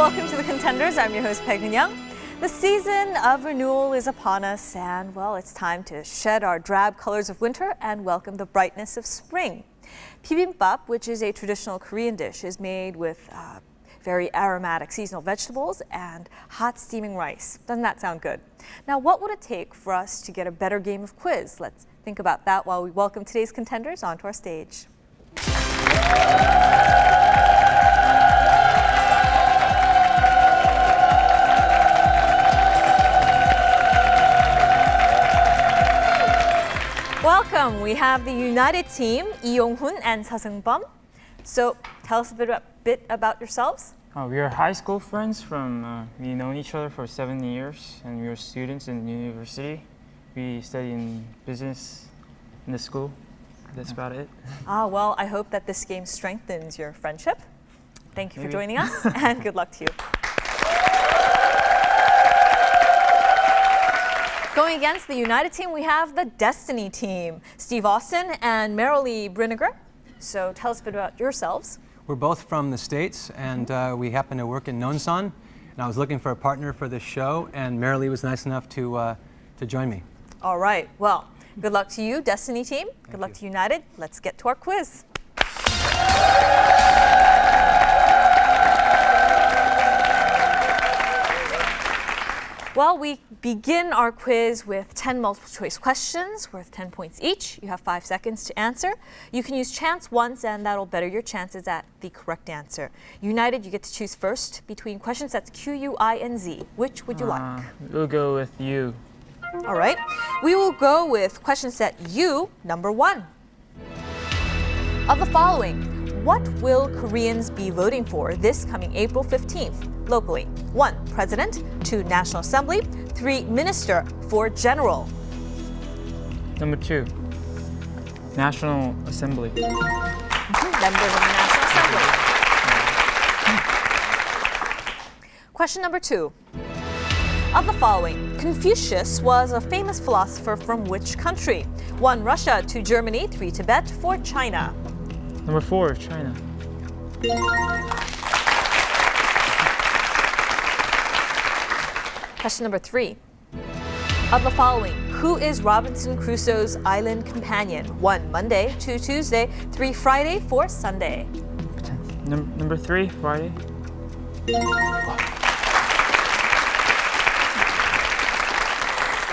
welcome to the Contenders. I'm your host, Peg Young. The season of renewal is upon us, and well, it's time to shed our drab colors of winter and welcome the brightness of spring. Bibimbap, which is a traditional Korean dish, is made with very aromatic seasonal vegetables and hot steaming rice. Doesn't that sound good? Now, what would it take for us to get a better game of quiz? Let's think about that while we welcome today's contenders onto our stage. Welcome. We have the United team, Lee Yong-hun and Seo Seung-bum. So tell us a bit about yourselves. We are high school friends we've known each other for 7 years, and we are students in university. We study in business in the school. That's about it. Well, I hope that this game strengthens your friendship. Thank you for joining us, and good luck to you. Going against the United team, we have the Destiny team, Steve Austin and Merrilee Brinegar. So tell us a bit about yourselves. We're both from the States, and we happen to work in Nonsan. And I was looking for a partner for this show, and Merrilee was nice enough to join me. All right. Well, good luck to you, Destiny team. Good luck to United. Let's get to our quiz. Well, we begin our quiz with 10 multiple choice questions worth 10 points each. You have 5 seconds to answer. You can use chance once, and that'll better your chances at the correct answer. United, you get to choose first between questions that's Q, U, I, and Z. Which would you like? We'll go with you. All right. We will go with question set U, number 1. Of the following, what will Koreans be voting for this coming April 15th? Locally, 1. President, 2. National Assembly, 3. Minister, 4. General. Number 2, National Assembly. Members of the National Assembly. Question number 2. Of the following, Confucius was a famous philosopher from which country? 1. Russia, 2. Germany, 3. Tibet, 4. China. Number 4, China. Question number 3. Of the following, who is Robinson Crusoe's island companion? 1. Monday, 2. Tuesday, 3. Friday, 4. Sunday. Number 3, Friday.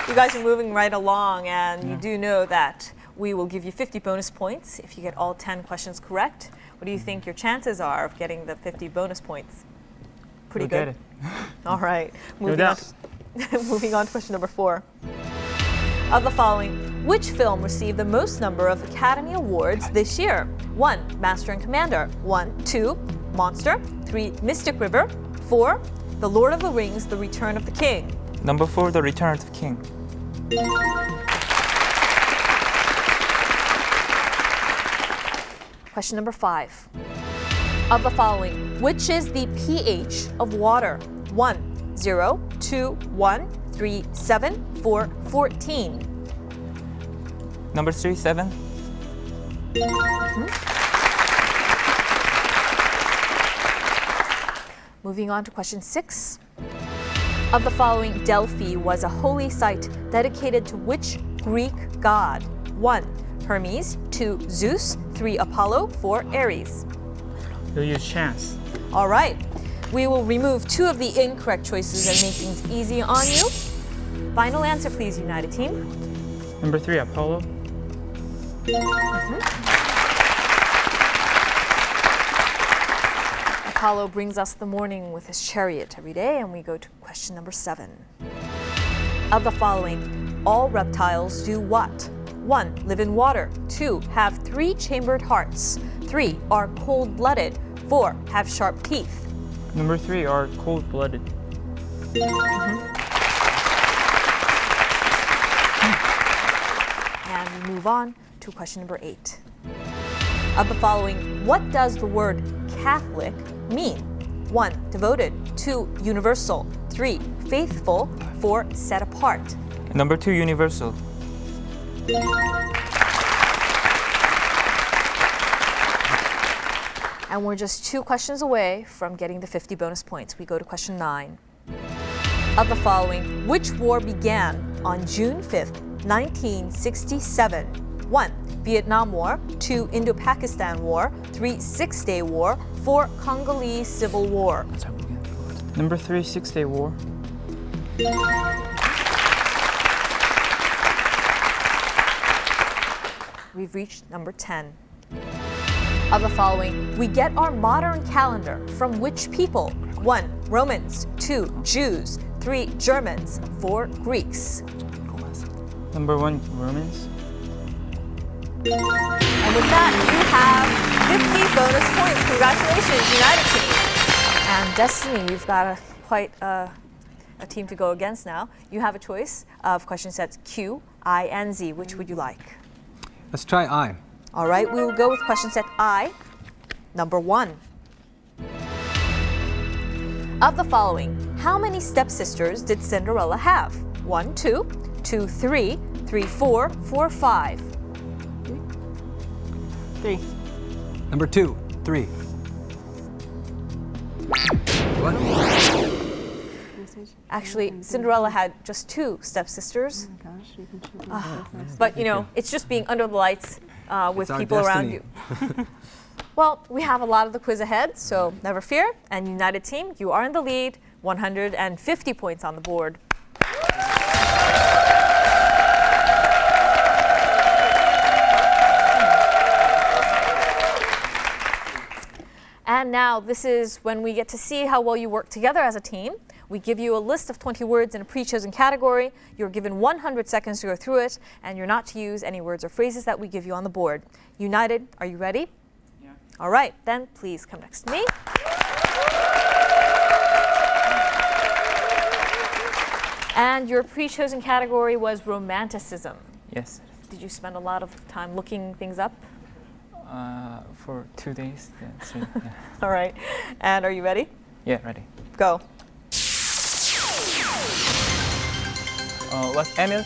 You guys are moving right along, and you do know that we will give you 50 bonus points if you get all 10 questions correct. What do you think your chances are of getting the 50 bonus points? Pretty good. Get it. All right. No doubt. Moving on to question number 4. Of the following, which film received the most number of Academy Awards this year? 1. Master and Commander. 1. 2. Monster. 3. Mystic River. 4. The Lord of the Rings, The Return of the King. Number 4, The Return of the King. Question number 5. Of the following, which is the pH of water? 1. 0, 2, 1, 3, 7, 4, 14. Number 3, 7. Moving on to question 6. Of the following, Delphi was a holy site dedicated to which Greek god? 1. Hermes, 2. Zeus, 3. Apollo, 4. Ares. We'll use chance. All right. We will remove 2 of the incorrect choices and make things easy on you. Final answer, please, United team. Number 3, Apollo. Apollo brings us the morning with his chariot every day, and we go to question number 7. Of the following, all reptiles do what? 1. Live in water. 2. Have 3 chambered hearts. 3. Are cold-blooded. 4. Have sharp teeth. Number 3 are cold-blooded. And we move on to question number 8. Of the following, what does the word Catholic mean? 1. Devoted. 2. Universal. 3. Faithful. 4. Set apart. Number 2, Universal. And we're just 2 questions away from getting the 50 bonus points. We go to question 9. Of the following, which war began on June 5th, 1967? 1. Vietnam War. 2. Indo-Pakistan War. 3. Six-Day War. 4. Congolese Civil War. Number 3, Six-Day War. We've reached number 10. Of the following, we get our modern calendar from which people? 1. Romans. 2. Jews. 3. Germans. 4. Greeks. Number 1, Romans. And with that, you have 50 bonus points. Congratulations, United Team. And Destiny, you've got quite a team to go against now. You have a choice of question sets Q, I, and Z. Which would you like? Let's try I. All right, we will go with question set I, number 1. Of the following, how many stepsisters did Cinderella have? 1, 2, 2, 3, 3, 4, 4, 5. 3. Number 2, 3. What? Actually, Cinderella had just 2 stepsisters. But you know, it's just being under the lights with our people around destiny. you. Well, we have a lot of the quiz ahead, so never fear. And United Team, you are in the lead, 150 points on the board. And now this is when we get to see how well you work together as a team. We give you a list of 20 words in a pre-chosen category. You're given 100 seconds to go through it, and you're not to use any words or phrases that we give you on the board. United, are you ready? Yeah. All right, then please come next to me. And your pre-chosen category was romanticism. Yes. Did you spend a lot of time looking things up? For 2 days. Yeah, so, yeah. All right, and are you ready? Yeah, ready. Go. What's Emil?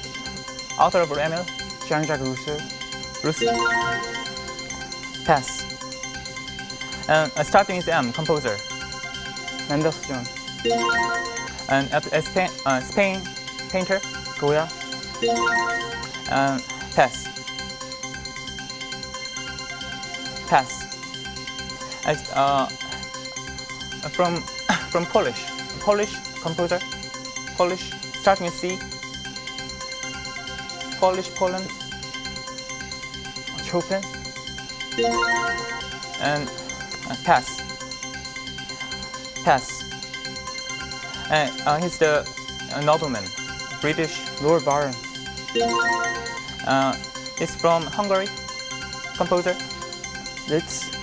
Author of Emil? Jean-Jacques Rousseau. Rousseau. Pass. Starting with M, composer. Mendelssohn. And Spain, painter. Goya. Pass. Pass. From Polish composer. Polish, starting with C. Polish, Poland. Chopin. And pass. Pass. He's the nobleman, British Lord Byron. He's from Hungary, composer. Liszt.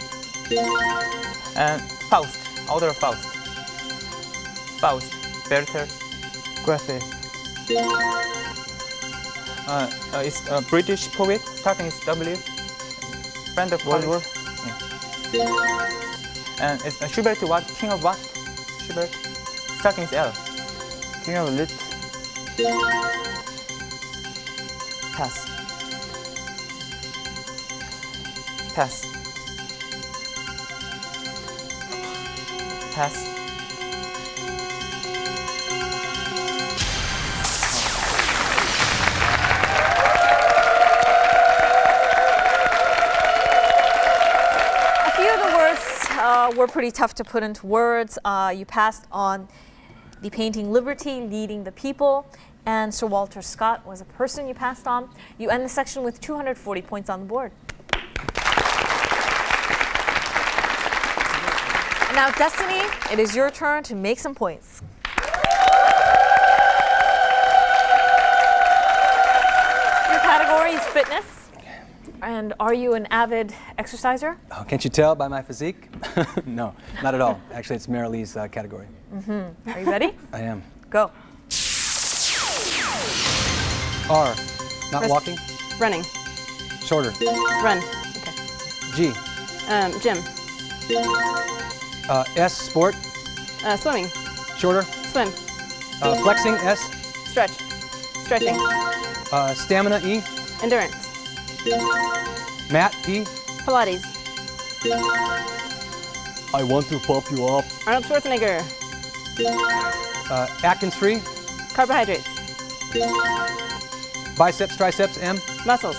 And Faust, author of Faust. Faust, Werther. Goethe. Is a British poet, starting with W. Friend of Wordsworth. Yeah. And it's Schubert, what? King of what? Schubert, starting with L. King of Lit. Pass. Pass. Pass. A few of the words were pretty tough to put into words. You passed on the painting Liberty, Leading the People, and Sir Walter Scott was a person you passed on. You end the section with 240 points on the board. Now, Destiny, it is your turn to make some points. Your category is fitness. And are you an avid exerciser? Oh, can't you tell by my physique? No, not at all. Actually, it's Merrilee's category. Are you ready? I am. Go. R, not Rest- walking. Running. Shorter. Run. G, Gym. S, sport. Swimming. Shorter. Swim. Flexing, S. Stretch. Stretching. Stamina, E. Endurance. Mat, P. Pilates. I want to pop you up. Arnold Schwarzenegger. Atkins free. Carbohydrates. Biceps, triceps, M. Muscles.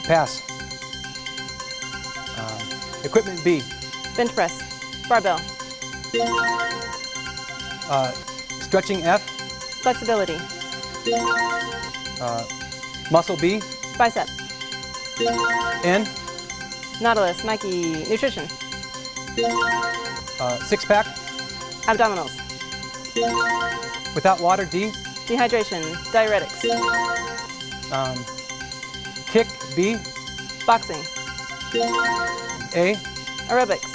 Pass. Equipment B. Bench press. Barbell. Stretching F. Flexibility. Muscle B. Bicep. N. Nautilus. Nike. Nutrition. Six pack. Abdominals. Without water D. Dehydration. Diuretics. Kick B. Boxing. A. Aerobics.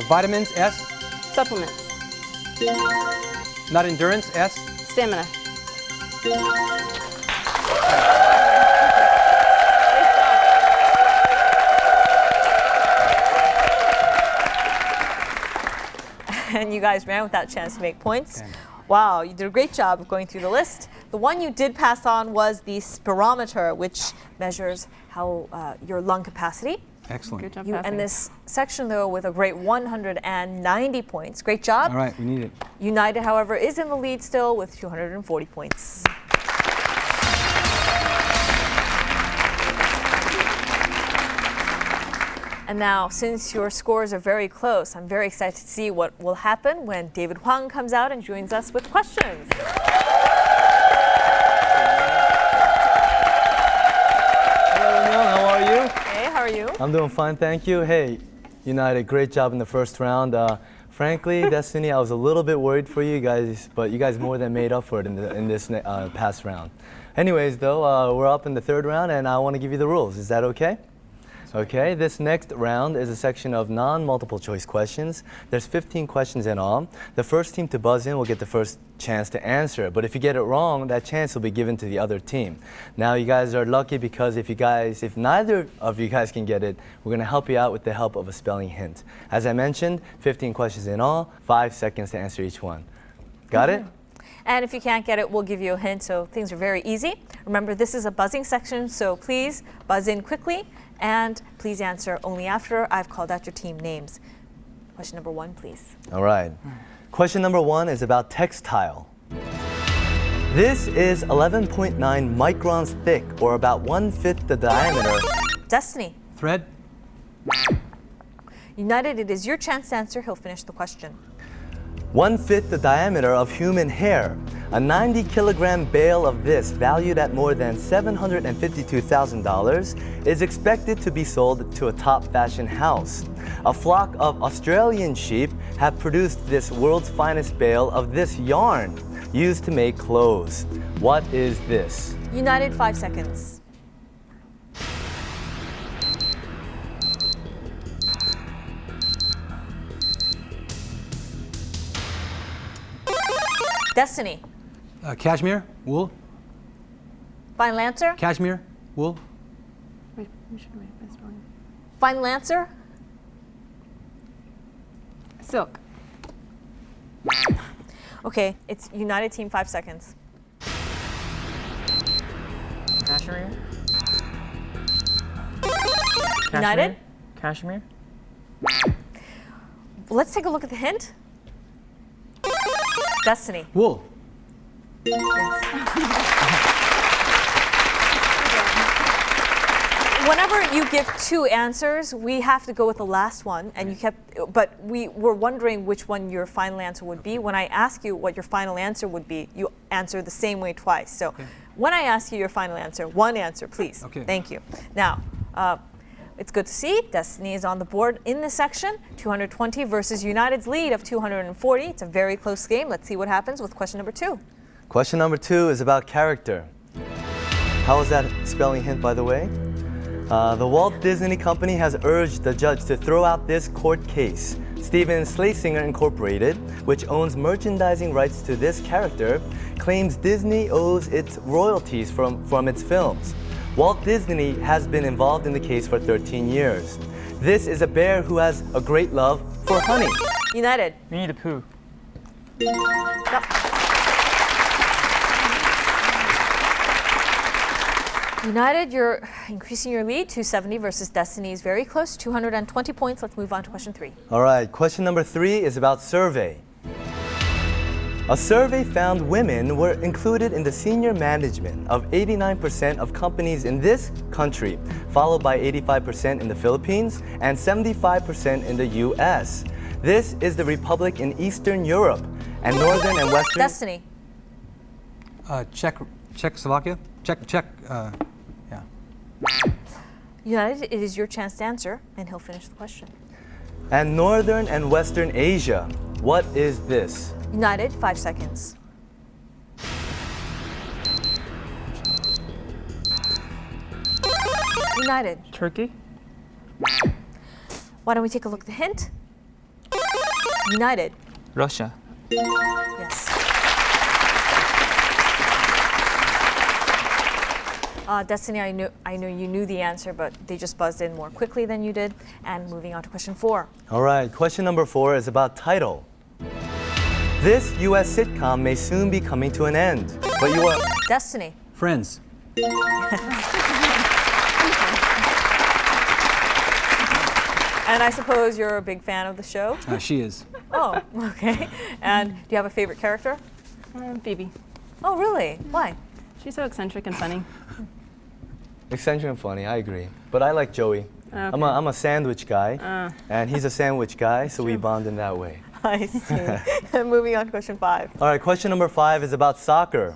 Vitamins S. Supplements. Not endurance S. Stamina. And you guys ran without a chance to make points. Wow, you did a great job of going through the list. The one you did pass on was the spirometer, which measures how your lung capacity. Excellent. Good job You passing. end this section, though, with a great 190 points. Great job. All right, we need it. United, however, is in the lead still with 240 points. And now, since your scores are very close, I'm very excited to see what will happen when David Hwang comes out and joins us with questions. Hello, Neil. How are you? Hey, how are you? I'm doing fine, thank you. Hey, United, great job in the first round. Frankly, Destiny, I was a little bit worried for you guys, but you guys more than made up for it in this past round. Anyways, though, we're up in the third round, and I want to give you the rules. Is that okay? Okay, this next round is a section of non-multiple choice questions. There's 15 questions in all. The first team to buzz in will get the first chance to answer, but if you get it wrong, that chance will be given to the other team. Now you guys are lucky because if neither of you guys can get it, we're gonna help you out with the help of a spelling hint. As I mentioned, 15 questions in all, 5 seconds to answer each one. Got it? And if you can't get it, we'll give you a hint, so things are very easy. Remember, this is a buzzing section, so please buzz in quickly, and please answer only after I've called out your team names. Question number 1, please. All right. Question number 1 is about textile. This is 11.9 microns thick, or about 1/5 the diameter. Destiny. Thread. United, it is your chance to answer. He'll finish the question. 1/5 the diameter of human hair. A 90-kilogram bale of this, valued at more than $752,000, is expected to be sold to a top fashion house. A flock of Australian sheep have produced this world's finest bale of this yarn, used to make clothes. What is this? United, 5 seconds. Destiny. Cashmere. Wool. Final answer? Cashmere. Wool. Wait, we should wait for spelling. Final answer? Silk. Okay, it's United team, 5 seconds. Cashmere? United? Cashmere? Let's take a look at the hint. Destiny. Wool. Whenever you give 2 answers, we have to go with the last one, and but we were wondering which one your final answer would be. When I ask you what your final answer would be, you answer the same way twice. So when I ask you your final answer, 1 answer, please. Okay. Thank you. Now, it's good to see Destiny is on the board in this section, 220 versus United's lead of 240. It's a very close game. Let's see what happens with question number 2. Question number 2 is about character. How was that spelling hint, by the way? The Walt Disney Company has urged the judge to throw out this court case. Steven Schlesinger Incorporated, which owns merchandising rights to this character, claims Disney owes its royalties from its films. Walt Disney has been involved in the case for 13 years. This is a bear who has a great love for honey. United. Winnie the Pooh. United, you're increasing your lead, 270 versus Destiny is very close, 220 points. Let's move on to question 3. All right, question number 3 is about survey. A survey found women were included in the senior management of 89% of companies in this country, followed by 85% in the Philippines and 75% in the US. This is the republic in Eastern Europe and Northern and Western... Destiny. Czechoslovakia? Yeah. United, it is your chance to answer, and he'll finish the question. And Northern and Western Asia. What is this? United, 5 seconds. United. Turkey? Why don't we take a look at the hint? United. Russia. Yes. Destiny, I know you knew the answer, but they just buzzed in more quickly than you did. And moving on to question 4. All right, question number 4 is about title. This US sitcom may soon be coming to an end, but you are... Destiny. Friends. And I suppose you're a big fan of the show? She is. Oh, okay. And do you have a favorite character? Phoebe. Oh, really? Why? She's so eccentric and funny. Eccentric and funny, I agree. But I like Joey. Okay. I'm a sandwich guy, and he's a sandwich guy, so we bond in that way. I see. Moving on to question 5. All right, question number 5 is about soccer.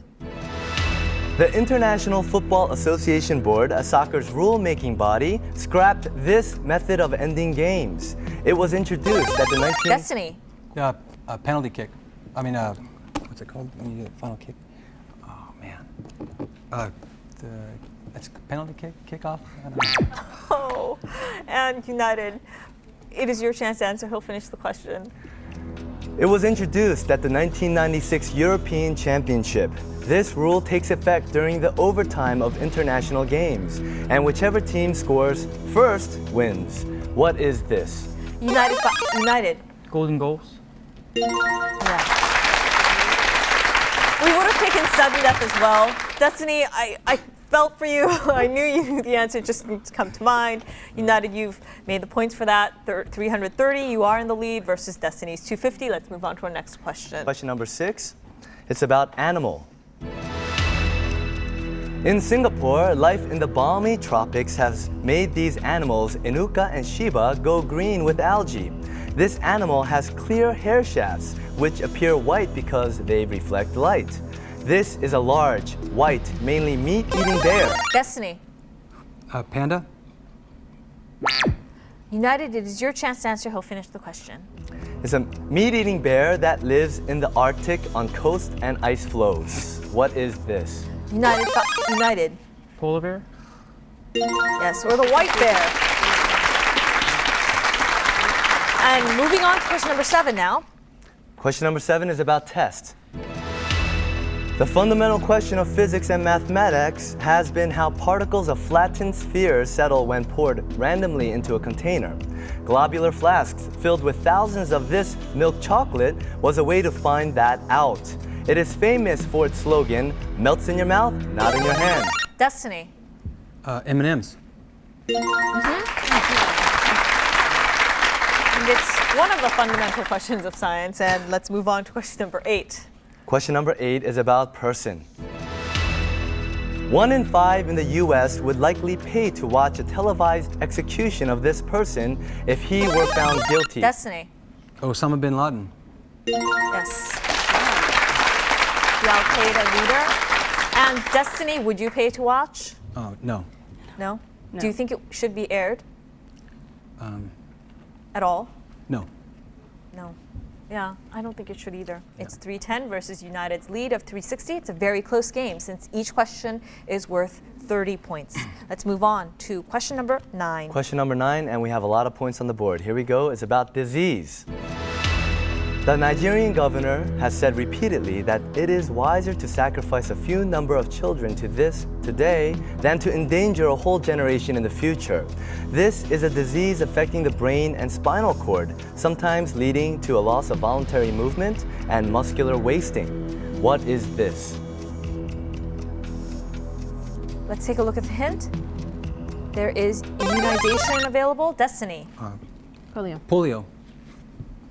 The International Football Association Board, a soccer's rule-making body, scrapped this method of ending games. It was introduced at the Destiny. Penalty kick. I mean, what's it called when you do the final kick? Oh, man. That's penalty kickoff? I don't know. Oh, and United, it is your chance to answer. He'll finish the question. It was introduced at the 1996 European Championship. This rule takes effect during the overtime of international games, and whichever team scores first wins. What is this? United. Golden goals? Yeah. We would have taken sudden death as well. Destiny, I felt for you. I knew you knew the answer, just didn't come to mind. United, you've made the points for that. 330, you are in the lead versus Destiny's 250. Let's move on to our next question. Question number 6. It's about animal. In Singapore, life in the balmy tropics has made these animals, Inuka and Shiba, go green with algae. This animal has clear hair shafts, which appear white because they reflect light. This is a large, white, mainly meat-eating bear. Destiny. Panda? United, it is your chance to answer. He'll finish the question. It's a meat-eating bear that lives in the Arctic on coast and ice floes. What is this? United. Polar bear? Yes, or the white bear. And moving on to question number 7 now. Question number 7 is about test. The fundamental question of physics and mathematics has been how particles of flattened spheres settle when poured randomly into a container. Globular flasks filled with thousands of this milk chocolate was a way to find that out. It is famous for its slogan, melts in your mouth, not in your hand. Destiny. M&M's. And it's one of the fundamental questions of science, and let's move on to question number 8. Question number 8 is about person. 1 in 5 in the US would likely pay to watch a televised execution of this person if he were found guilty. Destiny. Osama bin Laden. Yes. The Al-Qaeda leader. And Destiny, would you pay to watch? Oh, no. No? No. Do you think it should be aired at all? No. No. Yeah, I don't think it should either. It's 310 versus United's lead of 360. It's a very close game since each question is worth 30 points. Let's move on to question number 9. Question number 9, and we have a lot of points on the board. Here we go. It's about disease. The Nigerian governor has said repeatedly that it is wiser to sacrifice a few number of children to this today than to endanger a whole generation in the future. This is a disease affecting the brain and spinal cord, sometimes leading to a loss of voluntary movement and muscular wasting. What is this? Let's take a look at the hint. There is immunization available. Destiny. Polio. Polio.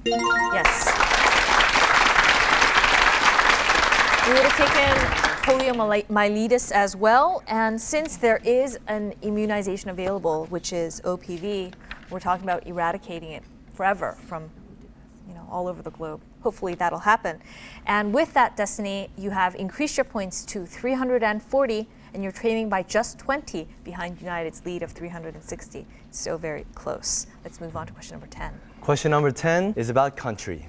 Yes. We would have taken poliomyelitis as well, and since there is an immunization available, which is OPV, we're talking about eradicating it forever from, all over the globe. Hopefully that'll happen. And with that, Destiny, you have increased your points to 340, and you're trailing by just 20 behind United's lead of 360. So very close. Let's move on to question number 10. Question number 10 is about country.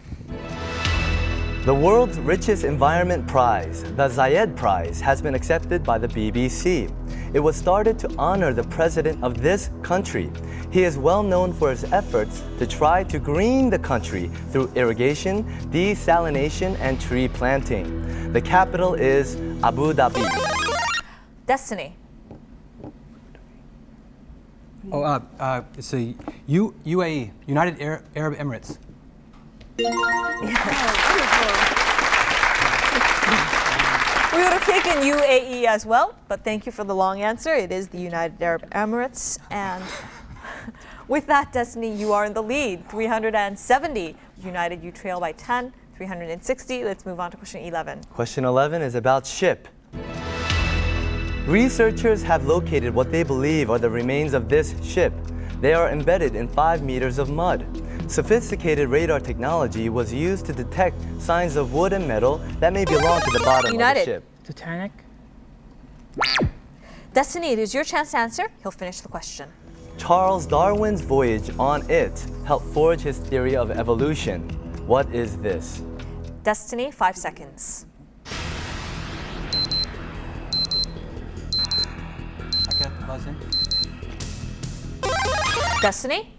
The world's richest environment prize, the Zayed Prize, has been accepted by the BBC. It was started to honor the president of this country. He is well known for his efforts to try to green the country through irrigation, desalination, and tree planting. The capital is Abu Dhabi. Destiny. It's a UAE, United Arab Emirates. We would have taken UAE as well, but thank you for the long answer. It is the United Arab Emirates. And with that, Destiny, you are in the lead, 370. United, you trail by 10, 360. Let's move on to question 11. Question 11 is about ship. Researchers have located what they believe are the remains of this ship. They are embedded in 5 meters of mud. Sophisticated radar technology was used to detect signs of wood and metal that may belong to the bottom of the ship. Titanic. Destiny, it is your chance to answer. He'll finish the question. Charles Darwin's voyage on it helped forge his theory of evolution. What is this? Destiny, 5 seconds. Okay, buzz in. Destiny?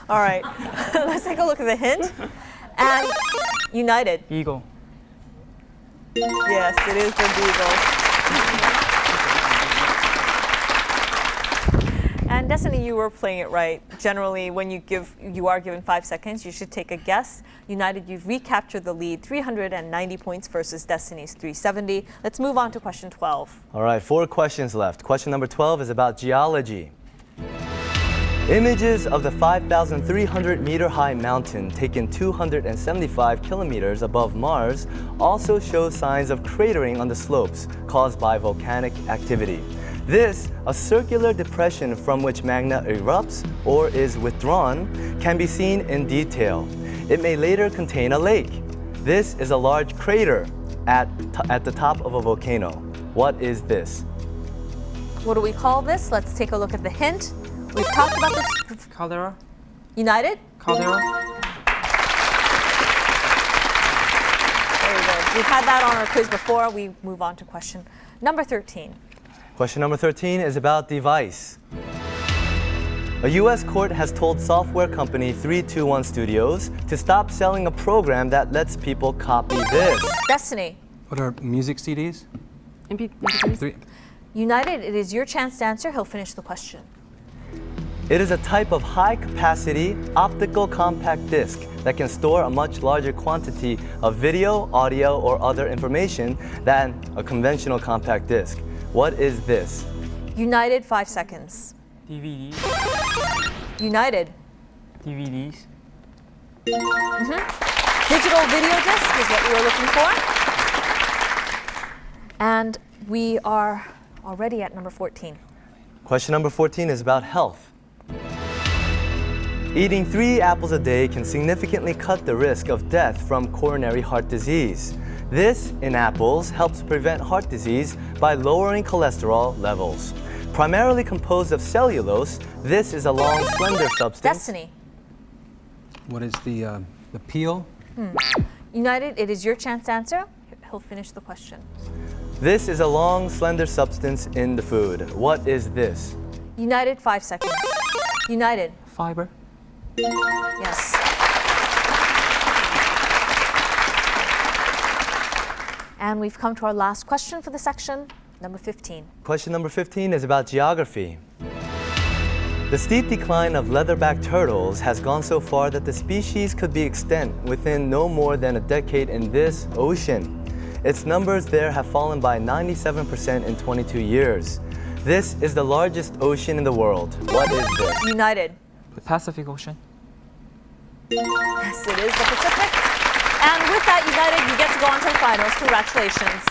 All right, let's take a look at the hint. And United. Eagle. Yes, it is the Beagle. And Destiny, you were playing it right. Generally, when you are given 5 seconds, you should take a guess. United, you've recaptured the lead, 390 points versus Destiny's 370. Let's move on to question 12. All right, 4 questions left. Question number 12 is about geology. Images of the 5,300-meter-high mountain taken 275 kilometers above Mars also show signs of cratering on the slopes caused by volcanic activity. This, a circular depression from which magma erupts or is withdrawn, can be seen in detail. It may later contain a lake. This is a large crater at the top of a volcano. What is this? What do we call this? Let's take a look at the hint. We've talked about this. Caldera. United? Caldera. Very good. We've had that on our quiz before. We move on to question number 13. Question number 13 is about device. A U.S. court has told software company 321 Studios to stop selling a program that lets people copy this. Destiny. What are music CDs? MP3s? United, it is your chance to answer. He'll finish the question. It is a type of high-capacity optical compact disc that can store a much larger quantity of video, audio, or other information than a conventional compact disc. What is this? United, 5 seconds. DVDs. United. DVDs. Digital video disc is what we were looking for. And we are already at number 14. Question number 14 is about health. Eating 3 apples a day can significantly cut the risk of death from coronary heart disease. This, in apples, helps prevent heart disease by lowering cholesterol levels. Primarily composed of cellulose, this is a long, slender substance. Destiny. What is the peel? United, it is your chance to answer. He'll finish the question. This is a long, slender substance in the food. What is this? United, 5 seconds. United. Fiber. Yes. And we've come to our last question for the section, number 15. Question number 15 is about geography. The steep decline of leatherback turtles has gone so far that the species could be extinct within no more than a decade in this ocean. Its numbers there have fallen by 97% in 22 years. This is the largest ocean in the world. What is this? United. The Pacific Ocean. Yes, it is the Pacific. And with that, United, you get to go on to the finals. Congratulations.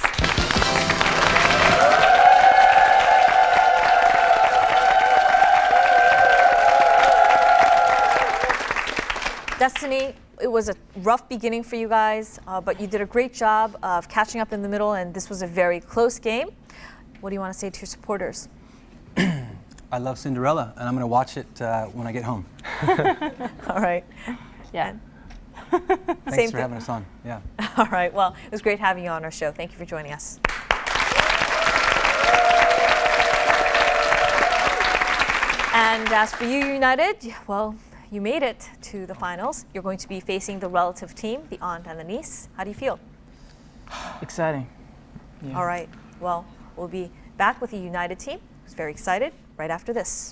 Destiny, it was a rough beginning for you guys, but you did a great job of catching up in the middle, and this was a very close game. What do you want to say to your supporters? I love Cinderella, and I'm going to watch it when I get home. All right. Yeah. Thanks for having us on. Yeah. All right. Well, it was great having you on our show. Thank you for joining us. And as for you, United, well, you made it to the finals. You're going to be facing the relative team, the aunt and the niece. How do you feel? Exciting. Yeah. All right. Well, we'll be back with the United team, who's very excited, right after this.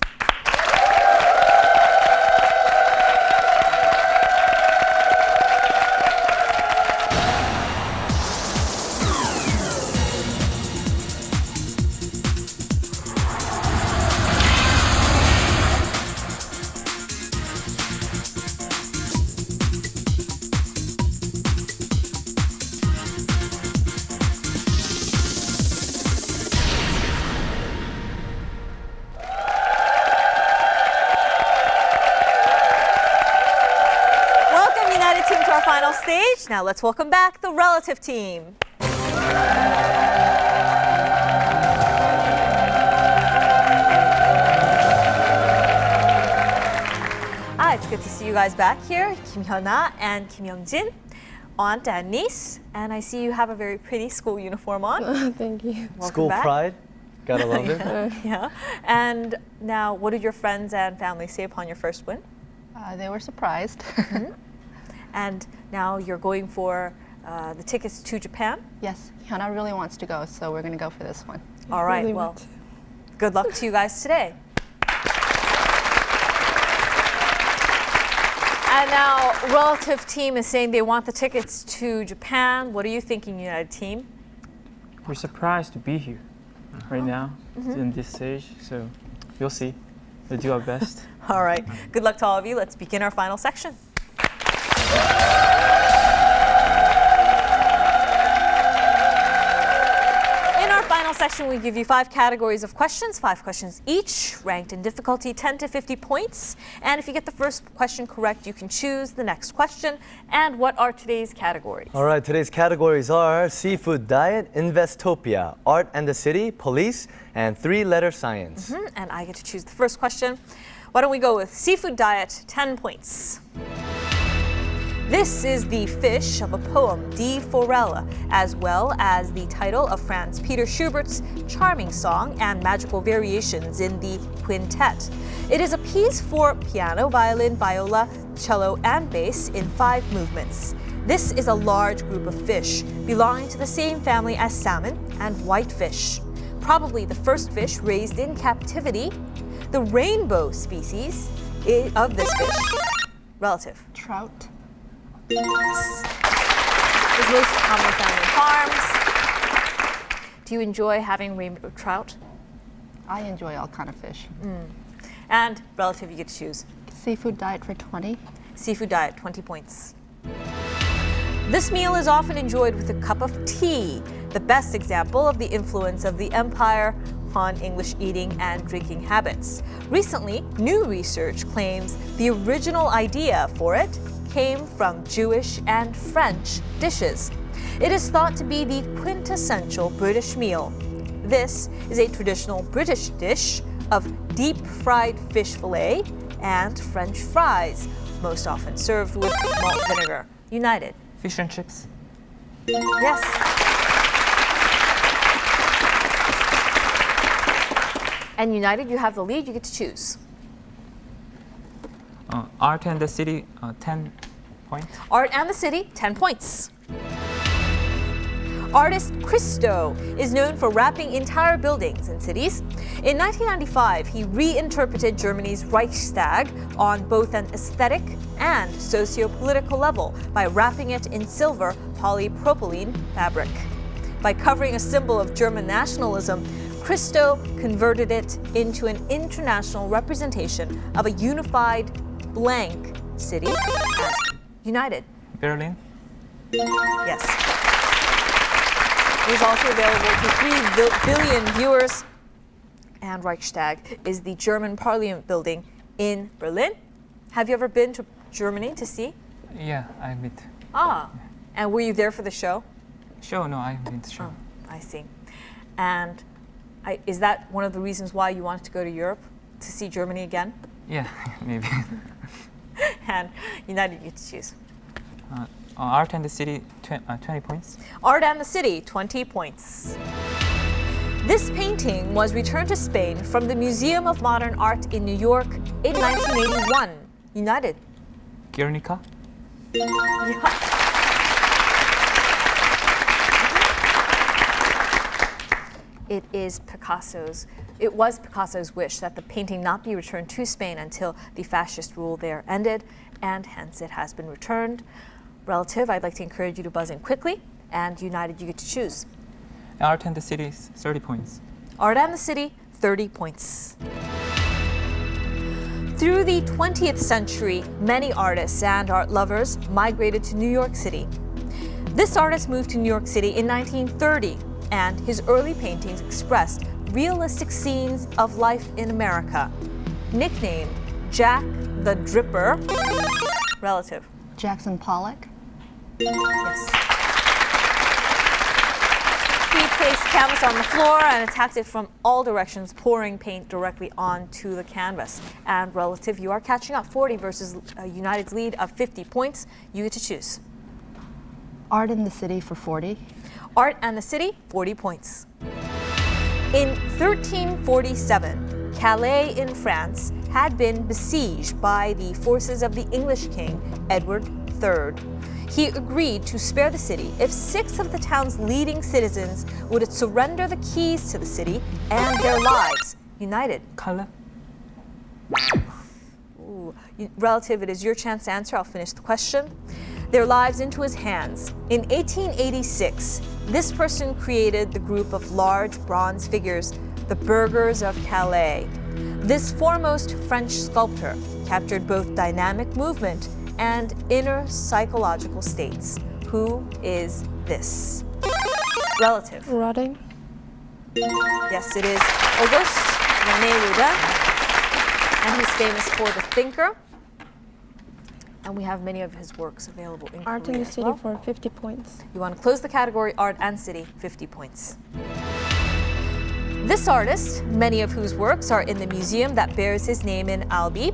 Final stage. Now let's welcome back the relative team. It's good to see you guys back here, Kim Hyuna and Kim Young-jin, aunt and niece. And I see you have a very pretty school uniform on. Thank you. Welcome School back. pride. Gotta love it. Yeah. And now, what did your friends and family say upon your first win? They were surprised. And now you're going for the tickets to Japan? Yes, Hyuna really wants to go, so we're going to go for this one. All right, Really well, want. good luck to you guys today. And now, relative team is saying they want the tickets to Japan. What are you thinking, United team? We're surprised to be here right now in this stage, so we'll see. We'll do our best. All right, good luck to all of you. Let's begin our final section. Section, we give you 5 categories of questions, 5 questions each, ranked in difficulty 10 to 50 points. And if you get the first question correct, you can choose the next question. And what are today's categories? All right, today's categories are seafood diet, Investopia, art and the city, police, and 3-letter science. And I get to choose the first question. Why don't we go with seafood diet, 10 points. This is the fish of a poem, Die Forelle, as well as the title of Franz Peter Schubert's charming song and magical variations in the quintet. It is a piece for piano, violin, viola, cello, and bass in 5 movements. This is a large group of fish belonging to the same family as salmon and whitefish. Probably the first fish raised in captivity. The rainbow species of this fish. Relative. Trout. Yes. Is most commonly found in farms. Do you enjoy having rainbow trout? I enjoy all kind of fish. And relative, you get to choose. Seafood diet for 20. Seafood diet, 20 points. This meal is often enjoyed with a cup of tea, the best example of the influence of the empire on English eating and drinking habits. Recently, new research claims the original idea for it came from Jewish and French dishes. It is thought to be the quintessential British meal. This is a traditional British dish of deep-fried fish fillet and French fries, most often served with malt vinegar. United. Fish and chips. Yes. And United, you have the lead. You get to choose. Art and the city, 10 points. Art and the city, 10 points. Artist Christo is known for wrapping entire buildings in cities. In 1995, he reinterpreted Germany's Reichstag on both an aesthetic and socio-political level by wrapping it in silver polypropylene fabric. By covering a symbol of German nationalism, Christo converted it into an international representation of a unified blank city as united. Berlin. Yes. It is also available to 3 billion viewers. And Reichstag is the German parliament building in Berlin. Have you ever been to Germany to see? Yeah, I've been. And were you there for the show? Show? No, I've been to show. I see. And is that one of the reasons why you wanted to go to Europe, to see Germany again? Yeah, maybe. And United, you get to choose. Art and the City, 20 points. Art and the City, 20 points. This painting was returned to Spain from the Museum of Modern Art in New York in 1981. United. Guernica. Yeah. It was Picasso's wish that the painting not be returned to Spain until the fascist rule there ended, and hence it has been returned. Relative, I'd like to encourage you to buzz in quickly, and United, you get to choose. Art and the City is 30 points. Art and the City, 30 points. Through the 20th century, many artists and art lovers migrated to New York City. This artist moved to New York City in 1930, and his early paintings expressed realistic scenes of life in America. Nicknamed Jack the Dripper. Relative. Jackson Pollock. Yes. He placed canvas on the floor and attacked it from all directions, pouring paint directly onto the canvas. And relative, you are catching up, 40 versus United's lead of 50 points. You get to choose. Art in the City for 40. Art and the City, 40 points. In 1347, Calais in France had been besieged by the forces of the English king, Edward III. He agreed to spare the city if 6 of the town's leading citizens would surrender the keys to the city and their lives. United. Color. Relative, it is your chance to answer. I'll finish the question. Their lives into his hands. In 1886, this person created the group of large bronze figures, the Burghers of Calais. This foremost French sculptor captured both dynamic movement and inner psychological states. Who is this? Relative. Rodin. Yes, it is Auguste René Rodin, and he's famous for The Thinker. And we have many of his works available in Art in Korea the as City well. for 50 points. You want to close the category Art and City, 50 points. This artist, many of whose works are in the museum that bears his name in Albi,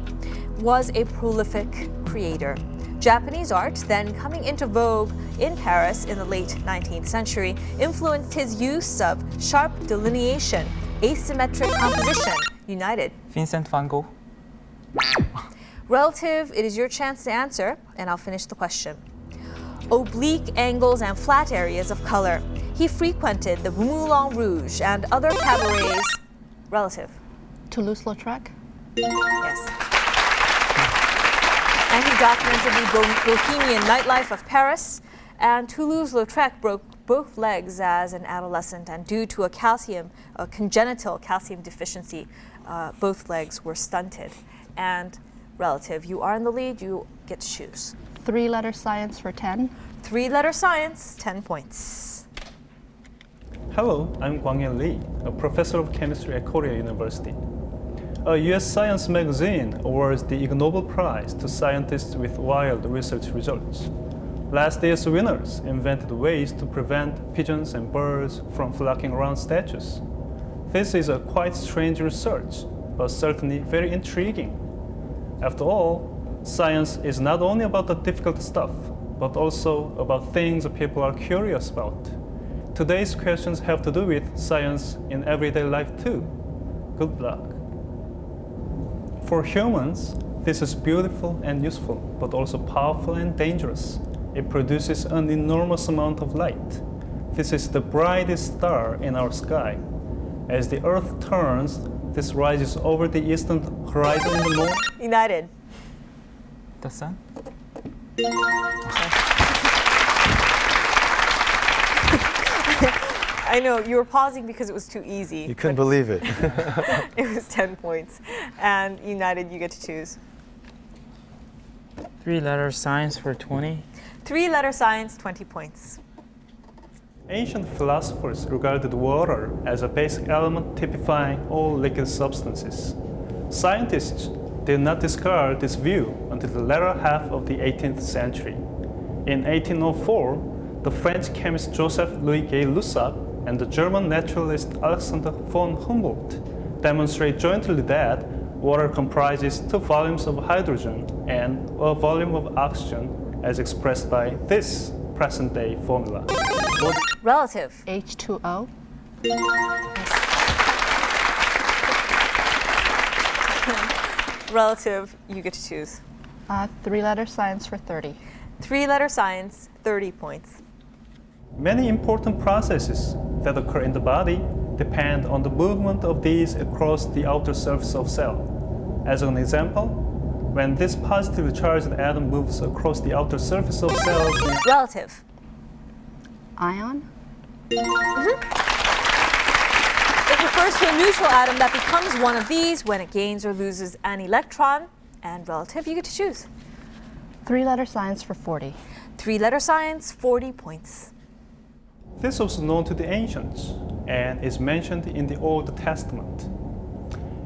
was a prolific creator. Japanese art, then coming into vogue in Paris in the late 19th century, influenced his use of sharp delineation, asymmetric composition. United. Vincent van Gogh. Relative, it is your chance to answer, and I'll finish the question. Oblique angles and flat areas of color. He frequented the Moulin Rouge and other cabarets. Relative. Toulouse-Lautrec. Yes. And he documented the bohemian nightlife of Paris. And Toulouse-Lautrec broke both legs as an adolescent, and due to a congenital calcium deficiency, both legs were stunted. And relative, you are in the lead, you get to choose. 3-letter science for 10. 3-letter science, 10 points. Hello, I'm Kwang-Yen Lee, a professor of chemistry at Korea University. A US Science magazine awards the Ig Nobel Prize to scientists with wild research results. Last year's winners invented ways to prevent pigeons and birds from flocking around statues. This is a quite strange research, but certainly very intriguing. After all, science is not only about the difficult stuff, but also about things people are curious about. Today's questions have to do with science in everyday life too. Good luck. For humans, this is beautiful and useful, but also powerful and dangerous. It produces an enormous amount of light. this is the brightest star in our sky. As the Earth turns, this rises over the eastern horizon in the morning. United. The sun? I know, you were pausing because it was too easy. You couldn't believe it. It was 10 points. And United, you get to choose. 3-letter science for 20. 3-letter science, 20 points. Ancient philosophers regarded water as a basic element typifying all liquid substances. Scientists did not discard this view until the latter half of the 18th century. In 1804, the French chemist Joseph-Louis Gay-Lussac and the German naturalist Alexander von Humboldt demonstrate jointly that water comprises 2 volumes of hydrogen and a volume of oxygen as expressed by this present-day formula. Relative. H2O. Relative, you get to choose. 3-letter science for 30. 3-letter science, 30 points. Many important processes that occur in the body depend on the movement of these across the outer surface of cell. As an example, when this positively charged atom moves across the outer surface of cells, Relative. Ion. It refers to a neutral atom that becomes one of these when it gains or loses an electron. And relative, you get to choose. 3-letter science for 40. 3-letter science, 40 points. this was known to the ancients and is mentioned in the Old Testament.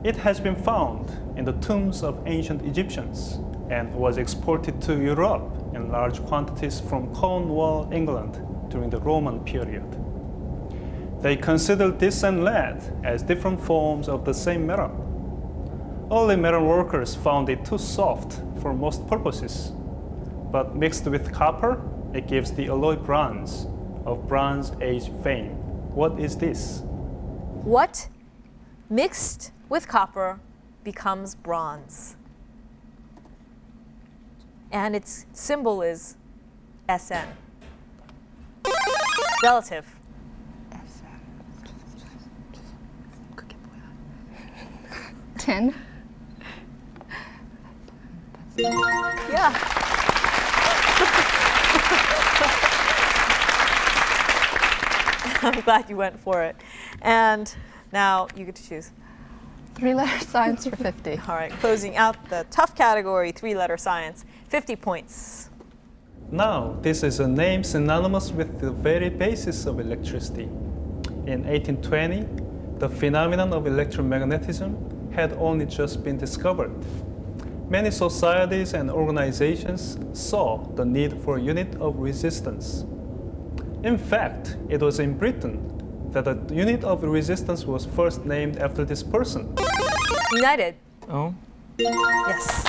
It has been found in the tombs of ancient Egyptians and was exported to Europe in large quantities from Cornwall, England during the Roman period. They considered this and lead as different forms of the same metal. Early metal workers found it too soft for most purposes, but mixed with copper, it gives the alloy bronze of Bronze Age fame. What is this? What mixed with copper becomes bronze? And its symbol is SN. Relative. Tin. Yeah. I'm glad you went for it. And now you get to choose. 3-letter science for 50. All right, closing out the tough category, 3-letter science, 50 points. Now, this is a name synonymous with the very basis of electricity. In 1820, the phenomenon of electromagnetism had only just been discovered. Many societies and organizations saw the need for a unit of resistance. In fact, it was in Britain that the unit of resistance was first named after this person. United. Oh, Yes.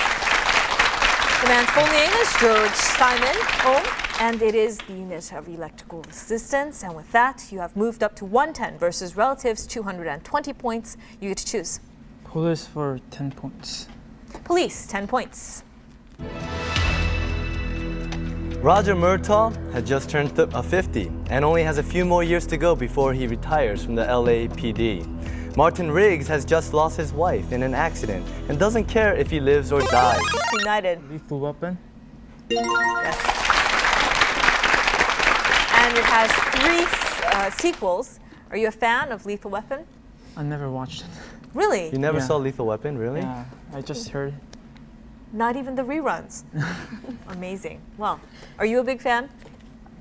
The man's full name is George Simon Ohm, and it is the unit of electrical resistance. And with that, you have moved up to 110 versus relatives 220 points. You get to choose. police for 10 points. Police, 10 points. Roger Murtaugh had just turned 50 and only has a few more years to go before he retires from the LAPD. Martin Riggs has just lost his wife in an accident and doesn't care if he lives or dies. United. Lethal Weapon? Yes. And it has 3 sequels. Are you a fan of Lethal Weapon? I never watched it. Really? You never Yeah. saw Lethal Weapon, really? Yeah, I just heard it. Not even the reruns. Amazing. Well, are you a big fan?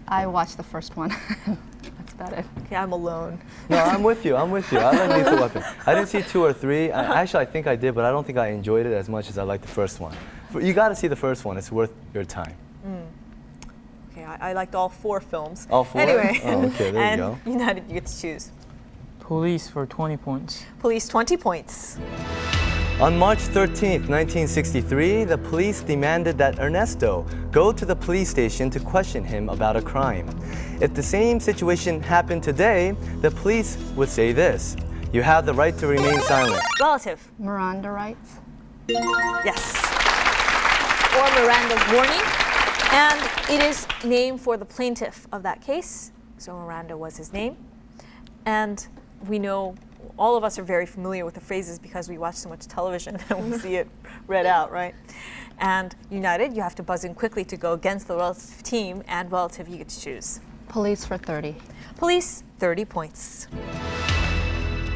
I watched the first one. That's about it. Okay, I'm alone. No, I'm with you. I like Lethal Weapon. I didn't see 2 or 3. Actually, I think I did, but I don't think I enjoyed it as much as I liked the first one. You got to see the first one. It's worth your time. Okay, I liked all 4 films. All 4? Anyway. Oh, okay, there and you go. United, you get to choose. Police for 20 points. Police, 20 points. On March 13th, 1963, the police demanded that Ernesto go to the police station to question him about a crime. If the same situation happened today, the police would say this: "You have the right to remain silent." Relative. Miranda rights. Yes. Or Miranda's warning. And it is named for the plaintiff of that case. So Miranda was his name. And we know all of us are very familiar with the phrases because we watch so much television and we see it read out, right? And United, you have to buzz in quickly to go against the relative team, and relative, you get to choose. Police for 30. Police, 30 points.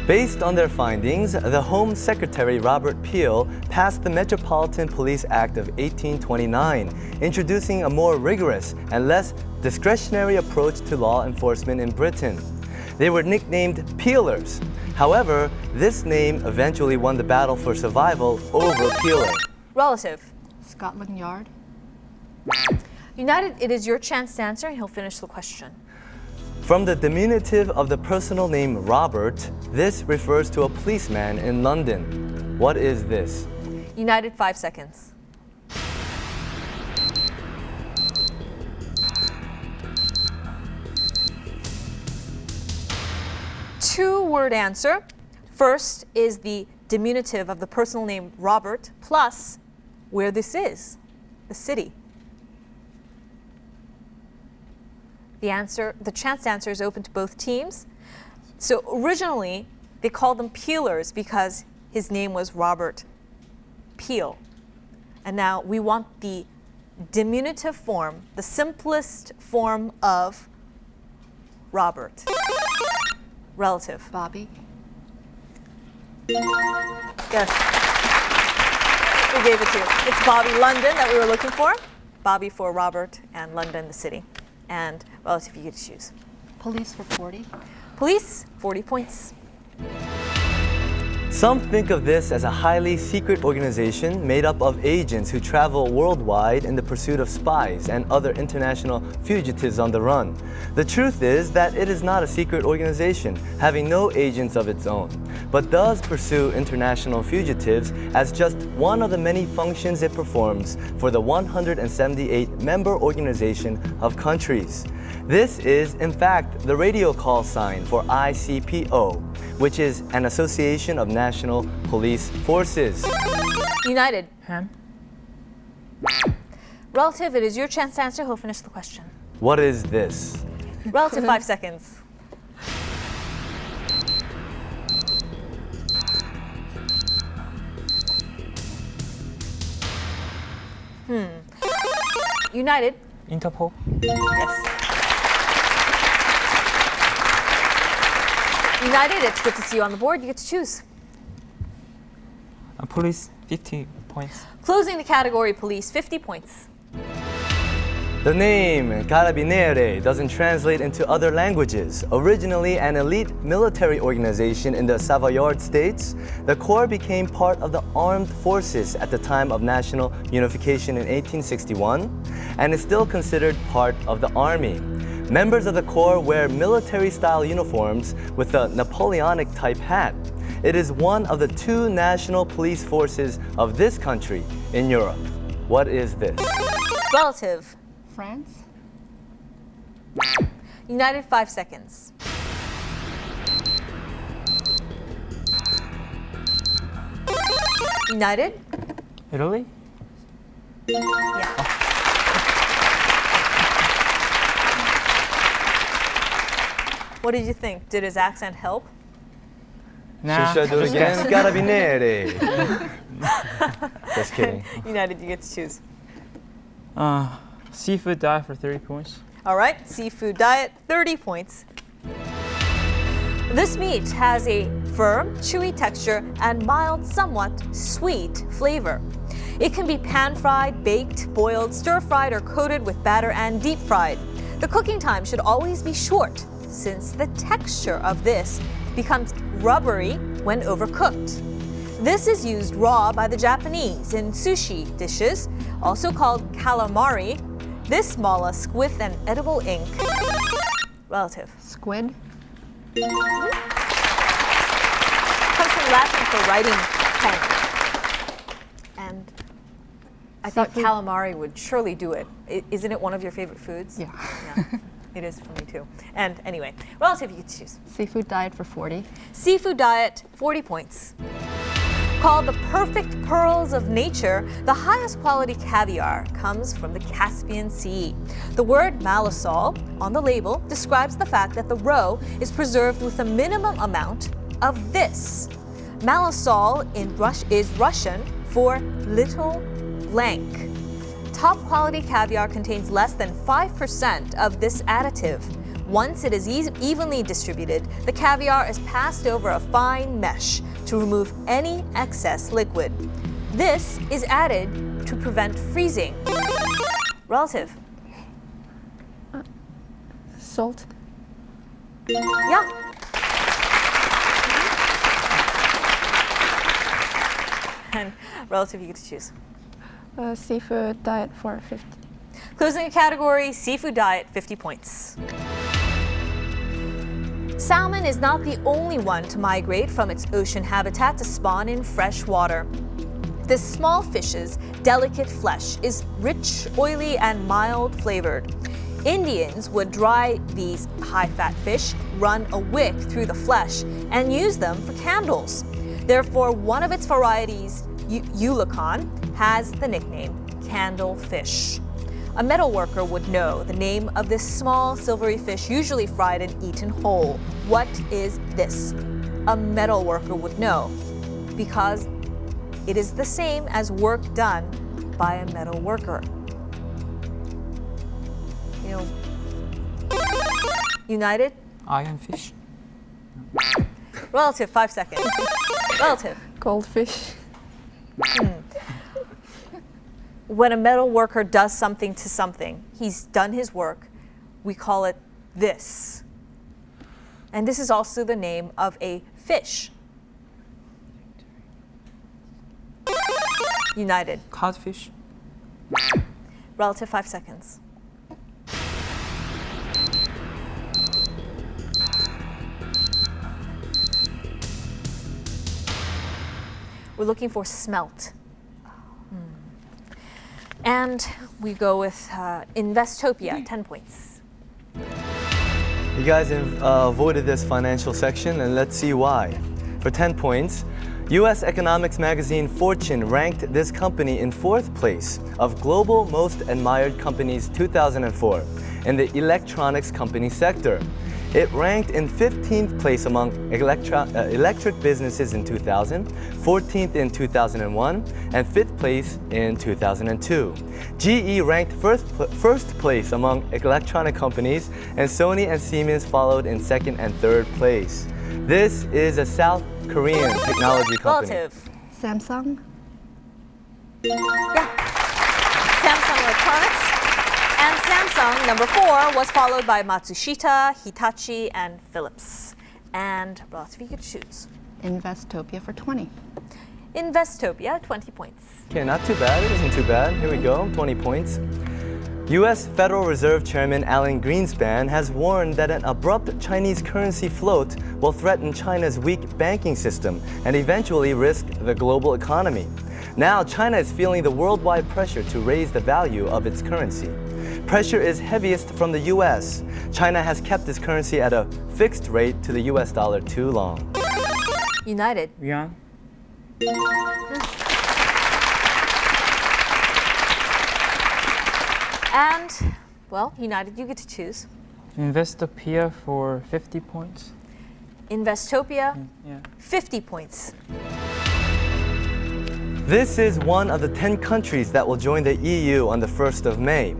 Based on their findings, the Home Secretary Robert Peel passed the Metropolitan Police Act of 1829, introducing a more rigorous and less discretionary approach to law enforcement in Britain. They were nicknamed Peelers. However, this name eventually won the battle for survival over Peeler. Relative. Scotland Yard. United, it is your chance to answer, and he'll finish the question. From the diminutive of the personal name Robert, this refers to a policeman in London. What is this? United, 5 seconds. Two-word answer. First is the diminutive of the personal name Robert plus where this is, the city. The chance to answer is open to both teams. So originally, they called them Peelers because his name was Robert Peel. And now we want the diminutive form, the simplest form of Robert. Relative. Bobby. Yes. We gave it to you. It's Bobby London that we were looking for. Bobby for Robert and London, the city. And relative, you get to choose. Police for 40. Police, 40 points. Some think of this as a highly secret organization made up of agents who travel worldwide in the pursuit of spies and other international fugitives on the run. The truth is that it is not a secret organization, having no agents of its own, but does pursue international fugitives as just one of the many functions it performs for the 178 member organization of countries. This is, in fact, the radio call sign for ICPO, which is an association of national police forces. United. Ham. Relative, it is your chance to answer. He'll finish the question. What is this? Relative, 5 seconds. United. Interpol. Yes. United, it's good to see you on the board. You get to choose. Police 50 points. Closing the category, police, 50 points. The name Carabinieri doesn't translate into other languages. Originally an elite military organization in the Savoyard states, the Corps became part of the armed forces at the time of national unification in 1861 and is still considered part of the army. Members of the Corps wear military-style uniforms with a Napoleonic-type hat. It is one of the two national police forces of this country in Europe. What is this? Relative. France. United, 5 seconds. United? Italy. Yeah. What did you think? Did his accent help? Nah. Should I do it again? Carabinieri. Just kidding. United, you get to choose. Seafood diet for 30 points. All right, seafood diet, 30 points. This meat has a firm, chewy texture and mild, somewhat sweet flavor. It can be pan-fried, baked, boiled, stir-fried, or coated with batter and deep-fried. The cooking time should always be short, since the texture of this becomes rubbery when overcooked. This is used raw by the Japanese in sushi dishes, also called calamari. This mollusk with an edible ink. Relative. Squid. Comes from Latin for writing pen. And I thought calamari would surely do it. Isn't it one of your favorite foods? Yeah. Yeah. It is for me too. And anyway, relative, you get to choose. Seafood diet for 40. Seafood diet, 40 points. Called the perfect pearls of nature, the highest quality caviar comes from the Caspian Sea. The word Malasol on the label describes the fact that the roe is preserved with a minimum amount of this. Malasol is Russian for little blank. Top quality caviar contains less than 5% of this additive. Once it is evenly distributed, the caviar is passed over a fine mesh to remove any excess liquid. This is added to prevent freezing. Relative. Salt. Yeah. And relative, you get to choose. Seafood diet for 50. Closing the category, seafood diet, 50 points. Salmon is not the only one to migrate from its ocean habitat to spawn in fresh water. This small fish's delicate flesh is rich, oily, and mild flavored. Indians would dry these high-fat fish, run a wick through the flesh, and use them for candles. Therefore, one of its varieties, Eulachon, has the nickname candlefish. A metal worker would know the name of this small silvery fish usually fried and eaten whole. What is this? A metal worker would know because it is the same as work done by a metal worker. You know, United? Iron fish. Relative, 5 seconds. Relative. Goldfish. When a metal worker does something to something, he's done his work, we call it this. And this is also the name of a fish. United. Codfish. Relative, 5 seconds. We're looking for smelt. And we go with Investopia, 10 points. You guys avoided this financial section, and let's see why. For 10 points, U.S. economics magazine Fortune ranked this company in 4th place of Global Most Admired Companies 2004 in the electronics company sector. It ranked in 15th place among electric businesses in 2000, 14th in 2001, and 5th place in 2002. GE ranked first place among electronic companies, and Sony and Siemens followed in 2nd and 3rd place. This is a South Korean technology company. Relative. Samsung. Yeah. Samsung Electronics. And Samsung, number 4, was followed by Matsushita, Hitachi, and Philips. And relative, you could choose. Investopia for 20. Investopia, 20 points. Okay, not too bad. It isn't too bad. Here we go, 20 points. U.S. Federal Reserve Chairman Alan Greenspan has warned that an abrupt Chinese currency float will threaten China's weak banking system and eventually risk the global economy. Now, China is feeling the worldwide pressure to raise the value of its currency. Pressure is heaviest from the U.S. China has kept its currency at a fixed rate to the U.S. dollar too long. United. Yuan. And, well, United, you get to choose. Investopia for 50 points. Investopia, Yeah. 50 points. This is one of the 10 countries that will join the EU on the 1st of May.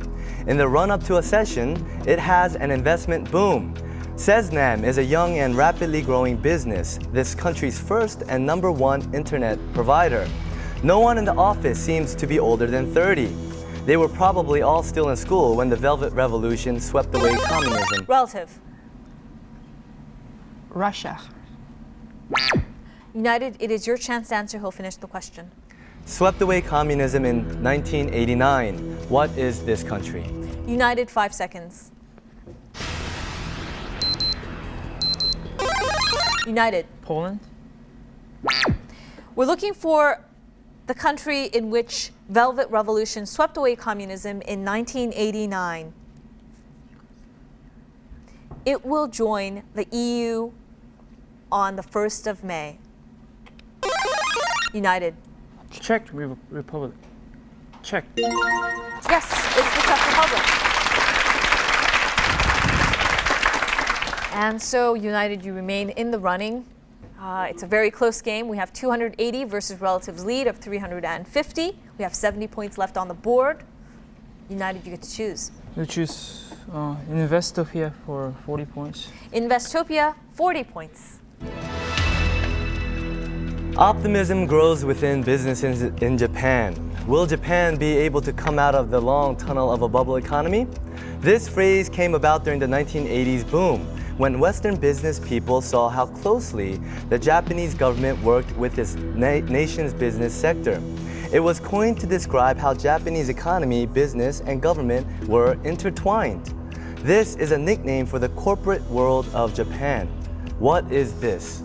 In the run-up to accession, it has an investment boom. Seznam is a young and rapidly growing business, this country's first and #1 internet provider. No one in the office seems to be older than 30. They were probably all still in school when the Velvet Revolution swept away communism. Relative. Russia. United, it is your chance to answer. He'll finish the question. Swept away communism in 1989. What is this country? United, 5 seconds. United. Poland. We're looking for the country in which Velvet Revolution swept away communism in 1989. It will join the EU on the 1st of May. United. Czech Republic. Czech. Yes, it's the Czech Republic. And so, United, you remain in the running. It's a very close game. We have 280 versus relatives lead of 350. We have 70 points left on the board. United, you get to choose. We choose Investopia for 40 points. Investopia, 40 points. Optimism grows within businesses in Japan. Will Japan be able to come out of the long tunnel of a bubble economy? This phrase came about during the 1980s boom, when Western business people saw how closely the Japanese government worked with its nation's business sector. It was coined to describe how Japanese economy, business, and government were intertwined. This is a nickname for the corporate world of Japan. What is this?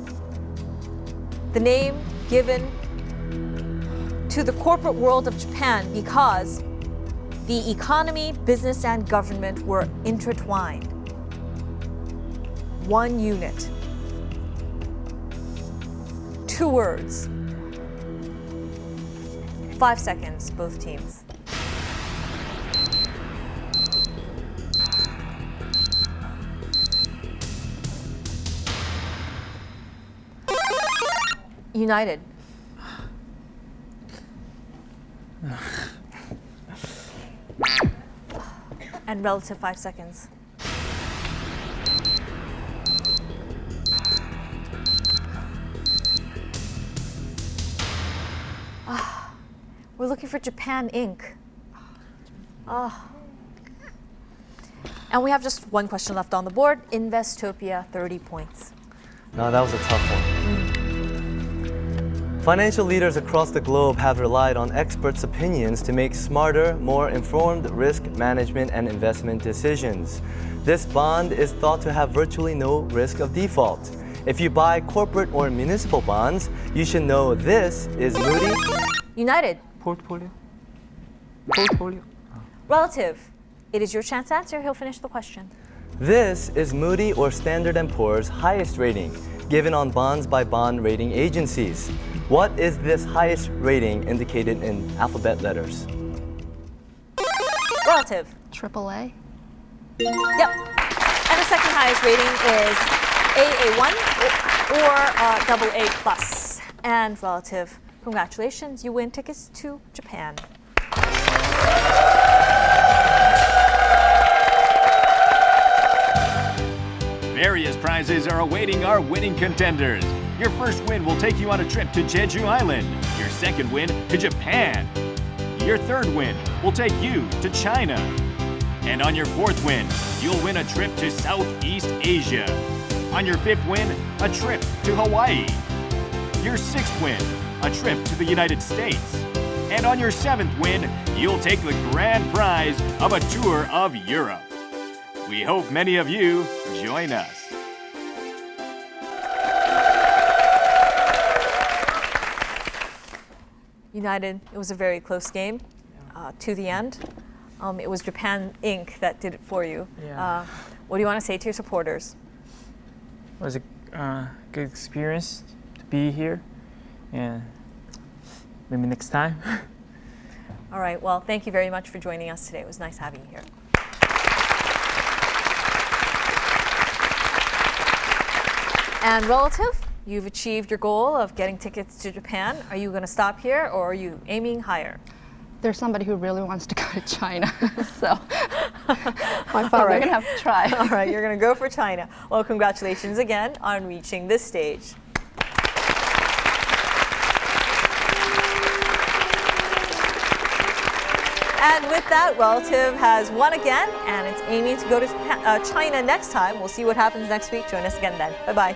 The name given to the corporate world of Japan because the economy, business, and government were intertwined. One unit. 2 words. 5 seconds, both teams. United. And relative 5 seconds. We're looking for Japan Inc. And we have just one question left on the board. Investopia, 30 points. No, that was a tough one. Financial leaders across the globe have relied on experts' opinions to make smarter, more informed risk management and investment decisions. This bond is thought to have virtually no risk of default. If you buy corporate or municipal bonds, you should know this is Moody. United. Portfolio. Relative. It is your chance to answer. He'll finish the question. This is Moody or Standard & Poor's highest rating, given on bonds by bond rating agencies. What is this highest rating indicated in alphabet letters? Relative. AAA. Yep. And the second highest rating is AA1 or AA plus. And relative, congratulations, you win tickets to Japan. Various prizes are awaiting our winning contenders. Your first win will take you on a trip to Jeju Island. Your second win to Japan. Your third win will take you to China. And on your fourth win, you'll win a trip to Southeast Asia. On your fifth win, a trip to Hawaii. Your sixth win, a trip to the United States. And on your seventh win, you'll take the grand prize of a tour of Europe. We hope many of you join us. United, it was a very close game to the end. It was Japan Inc. that did it for you. Yeah. What do you want to say to your supporters? It was a good experience to be here, and maybe next time. All right, well, thank you very much for joining us today. It was nice having you here. And relative, you've achieved your goal of getting tickets to Japan. Are you going to stop here, or are you aiming higher? There's somebody who really wants to go to China, so All right. we're going to have to try. All right, you're going to go for China. Well, congratulations again on reaching this stage. And with that, relative has won again, and it's aiming to go to China next time. We'll see what happens next week. Join us again then. Bye-bye.